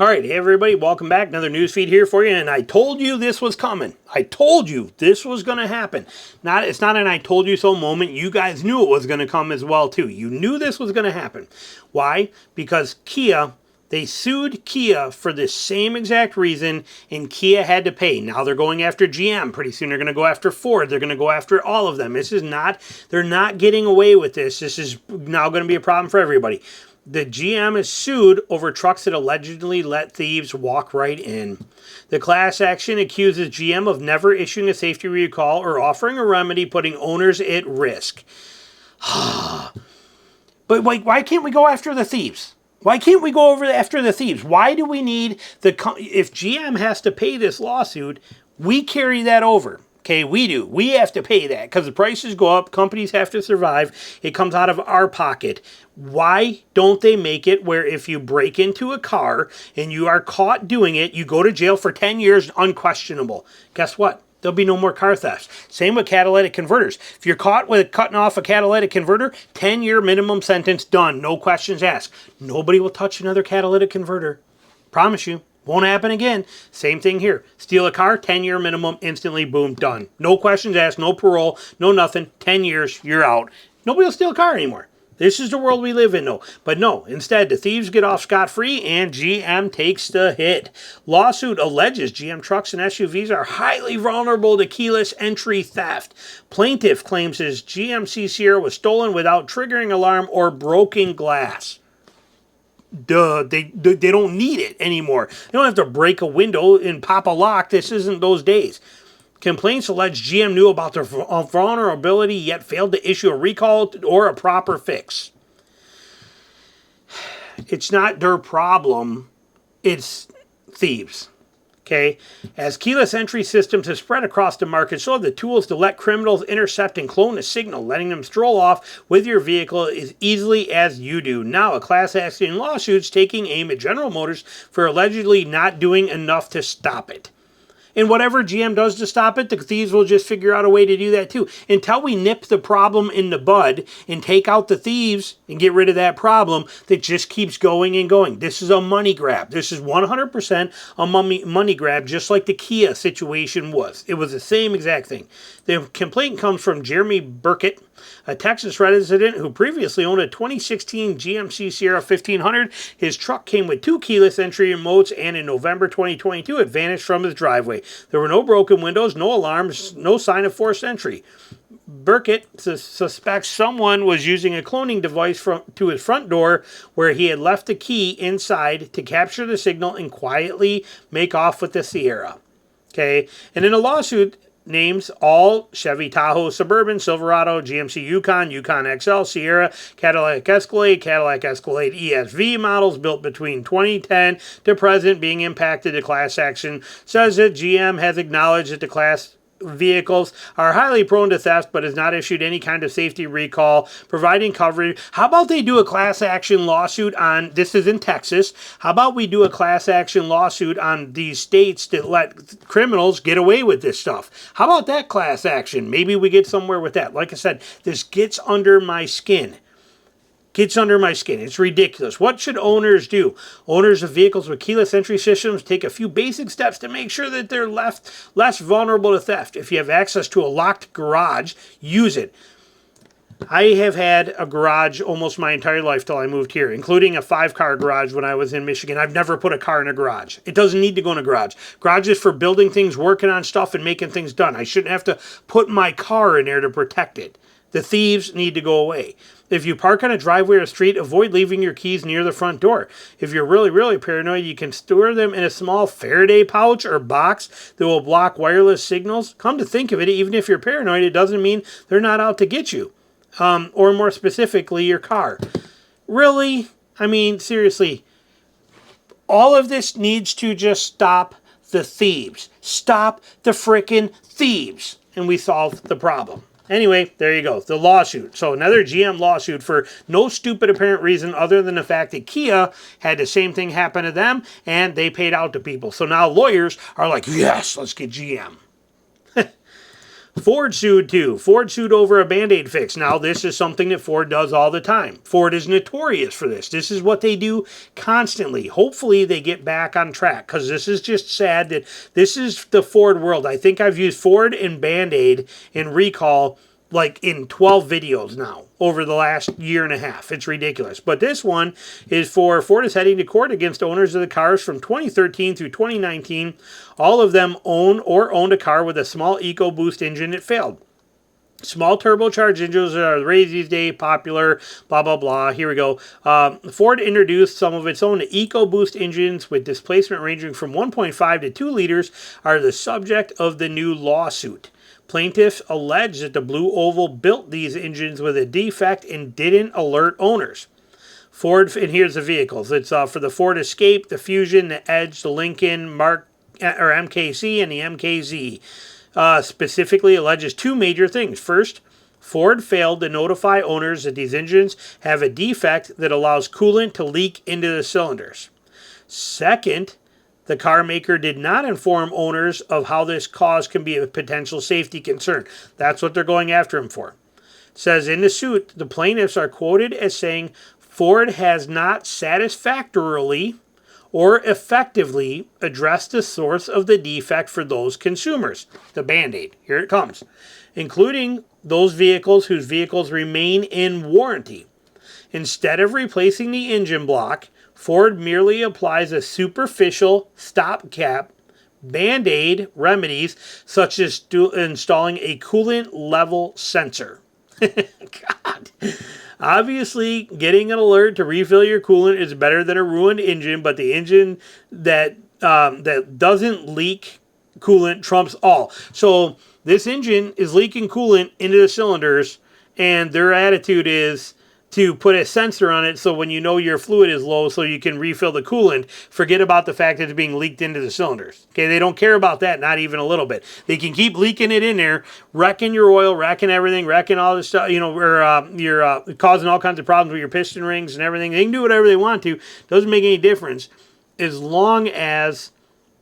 All right, hey everybody, welcome back. Another news feed here for you, and I told you this was coming. I told you this was going to happen. It's not an I told you so moment. You guys knew it was going to come as well too. You knew this was going to happen. Why? Because they sued Kia for the same exact reason, and Kia had to pay. Now they're going after GM. Pretty soon they're going to go after Ford. They're going to go after all of them. They're not getting away with this. This is now going to be a problem for everybody. The GM is sued over trucks that allegedly let thieves walk right in. The class action accuses GM of never issuing a safety recall or offering a remedy, putting owners at risk. But why can't we go after the thieves? Why can't we go after the thieves? Why do we need if GM has to pay this lawsuit, we carry that over. Okay, we do. We have to pay that because the prices go up. Companies have to survive. It comes out of our pocket. Why don't they make it where if you break into a car and you are caught doing it, you go to jail for 10 years, unquestionable? Guess what? There'll be no more car thefts. Same with catalytic converters. If you're caught with cutting off a catalytic converter, 10-year minimum sentence, done. No questions asked. Nobody will touch another catalytic converter. Promise you. Won't happen again. Same thing here. Steal a car, 10-year minimum, instantly, boom, done. No questions asked, no parole, no nothing. 10 years, you're out. Nobody will steal a car anymore. This is the world we live in, though. But no, instead, the thieves get off scot-free and GM takes the hit. Lawsuit alleges GM trucks and SUVs are highly vulnerable to keyless entry theft. Plaintiff claims his GMC Sierra was stolen without triggering alarm or broken glass. Duh, they don't need it anymore. They don't have to break a window and pop a lock. This isn't those days. Complaints allege GM knew about their vulnerability yet failed to issue a recall or a proper fix. It's not their problem. It's thieves. Okay, as keyless entry systems have spread across the market, so have the tools to let criminals intercept and clone a signal, letting them stroll off with your vehicle as easily as you do. Now, a class action lawsuit's taking aim at General Motors for allegedly not doing enough to stop it. And whatever GM does to stop it, the thieves will just figure out a way to do that too. Until we nip the problem in the bud and take out the thieves and get rid of that problem, that just keeps going and going. This is a money grab. This is 100% a money grab, just like the Kia situation was. It was the same exact thing. The complaint comes from Jeremy Burkett, a Texas resident who previously owned a 2016 GMC Sierra 1500. His truck came with 2 keyless entry modes, and in November 2022, it vanished from his driveway. There were no broken windows, no alarms, no sign of forced entry. Burkett suspects someone was using a cloning device to his front door where he had left the key inside to capture the signal and quietly make off with the Sierra. Okay, and in a lawsuit, names all Chevy Tahoe Suburban, Silverado, GMC Yukon, Yukon XL, Sierra, Cadillac Escalade ESV models built between 2010 to present being impacted. The class action says that GM has acknowledged that the class vehicles are highly prone to theft, but has not issued any kind of safety recall, providing coverage. How about they do a class action lawsuit on, this is in Texas, how about we do a class action lawsuit on these states that let criminals get away with this stuff? How about that class action? Maybe we get somewhere with that. Like I said, this gets under my skin. It's ridiculous. What should owners do? Owners of vehicles with keyless entry systems take a few basic steps to make sure that they're less vulnerable to theft. If you have access to a locked garage, use it. I have had a garage almost my entire life till I moved here, including a 5-car garage when I was in Michigan. I've never put a car in a garage. It doesn't need to go in a garage. Garage is for building things, working on stuff, and making things done. I shouldn't have to put my car in there to protect it. The thieves need to go away. If you park on a driveway or street, avoid leaving your keys near the front door. If you're really, really paranoid, you can store them in a small Faraday pouch or box that will block wireless signals. Come to think of it, even if you're paranoid, it doesn't mean they're not out to get you. Or more specifically, your car. Really? I mean, seriously. All of this needs to just stop the thieves. Stop the frickin' thieves. And we solve the problem. Anyway, there you go. The lawsuit. So another GM lawsuit for no stupid apparent reason other than the fact that Kia had the same thing happen to them and they paid out to people. So now lawyers are like, yes, let's get GM. Ford sued too. Ford sued over a Band-Aid fix. Now, this is something that Ford does all the time. Ford is notorious for this. This is what they do constantly. Hopefully, they get back on track, because this is just sad that this is the Ford world. I think I've used Ford and Band-Aid in recall like in 12 videos now over the last year and a half. It's ridiculous. But this one is for Ford is heading to court against owners of the cars from 2013 through 2019. All of them own or owned a car with a small EcoBoost engine that failed. Small turbocharged engines are raised these days, popular, blah, blah, blah. Here we go. Ford introduced some of its own EcoBoost engines with displacement ranging from 1.5 to 2 liters are the subject of the new lawsuit. Plaintiffs allege that the Blue Oval built these engines with a defect and didn't alert owners. Ford, and here's the vehicles. It's for the Ford Escape, the Fusion, the Edge, the Lincoln MKC, and the MKZ. Specifically alleges two major things. First, Ford failed to notify owners that these engines have a defect that allows coolant to leak into the cylinders. Second, the car maker did not inform owners of how this cause can be a potential safety concern. That's what they're going after him for. It says in the suit, the plaintiffs are quoted as saying Ford has not satisfactorily or effectively addressed the source of the defect for those consumers. The Band-Aid. Here it comes. Including those vehicles whose vehicles remain in warranty. Instead of replacing the engine block, Ford merely applies a superficial stopgap Band-Aid remedies such as installing a coolant level sensor. God. Obviously, getting an alert to refill your coolant is better than a ruined engine, but the engine that doesn't leak coolant trumps all. So this engine is leaking coolant into the cylinders, and their attitude is to put a sensor on it so when you know your fluid is low so you can refill the coolant, forget about the fact that it's being leaked into the cylinders. Okay, they don't care about that, not even a little bit. They can keep leaking it in there, wrecking your oil, wrecking everything, wrecking all this stuff, or you're causing all kinds of problems with your piston rings and everything. They can do whatever they want to. Doesn't make any difference as long as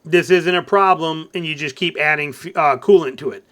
this isn't a problem and you just keep adding coolant to it.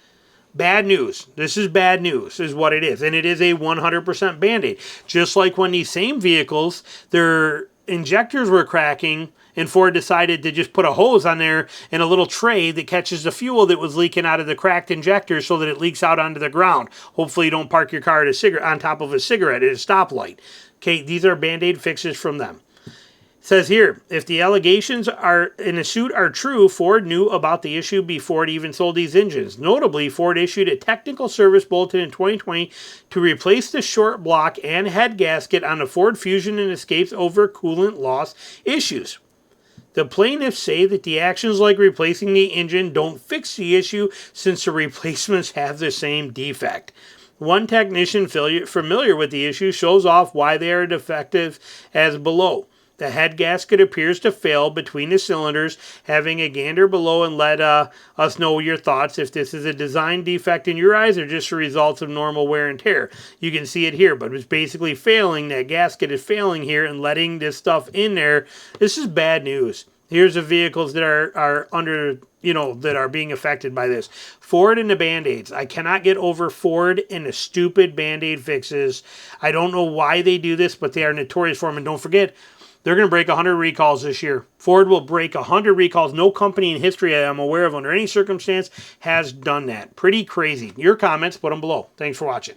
Bad news. This is bad news is what it is. And it is a 100% Band-Aid. Just like when these same vehicles, their injectors were cracking and Ford decided to just put a hose on there and a little tray that catches the fuel that was leaking out of the cracked injector so that it leaks out onto the ground. Hopefully you don't park your car at on top of a cigarette at a stoplight. Okay, these are Band-Aid fixes from them. It says here, if the allegations are in the suit are true, Ford knew about the issue before it even sold these engines. Notably, Ford issued a technical service bulletin in 2020 to replace the short block and head gasket on the Ford Fusion and Escapes over coolant loss issues. The plaintiffs say that the actions like replacing the engine don't fix the issue since the replacements have the same defect. One technician familiar with the issue shows off why they are defective as below. The head gasket appears to fail between the cylinders. Having a gander below and let us know your thoughts if this is a design defect in your eyes or just a result of normal wear and tear. You can see it here, but it's basically failing. That gasket is failing here and letting this stuff in there. This is bad news. Here's the vehicles that are under, that are being affected by this. Ford and the Band-Aids. I cannot get over Ford and the stupid Band-Aid fixes. I don't know why they do this, but they are notorious for them. And don't forget, they're going to break 100 recalls this year. Ford will break 100 recalls. No company in history I'm aware of under any circumstance has done that. Pretty crazy. Your comments, put them below. Thanks for watching.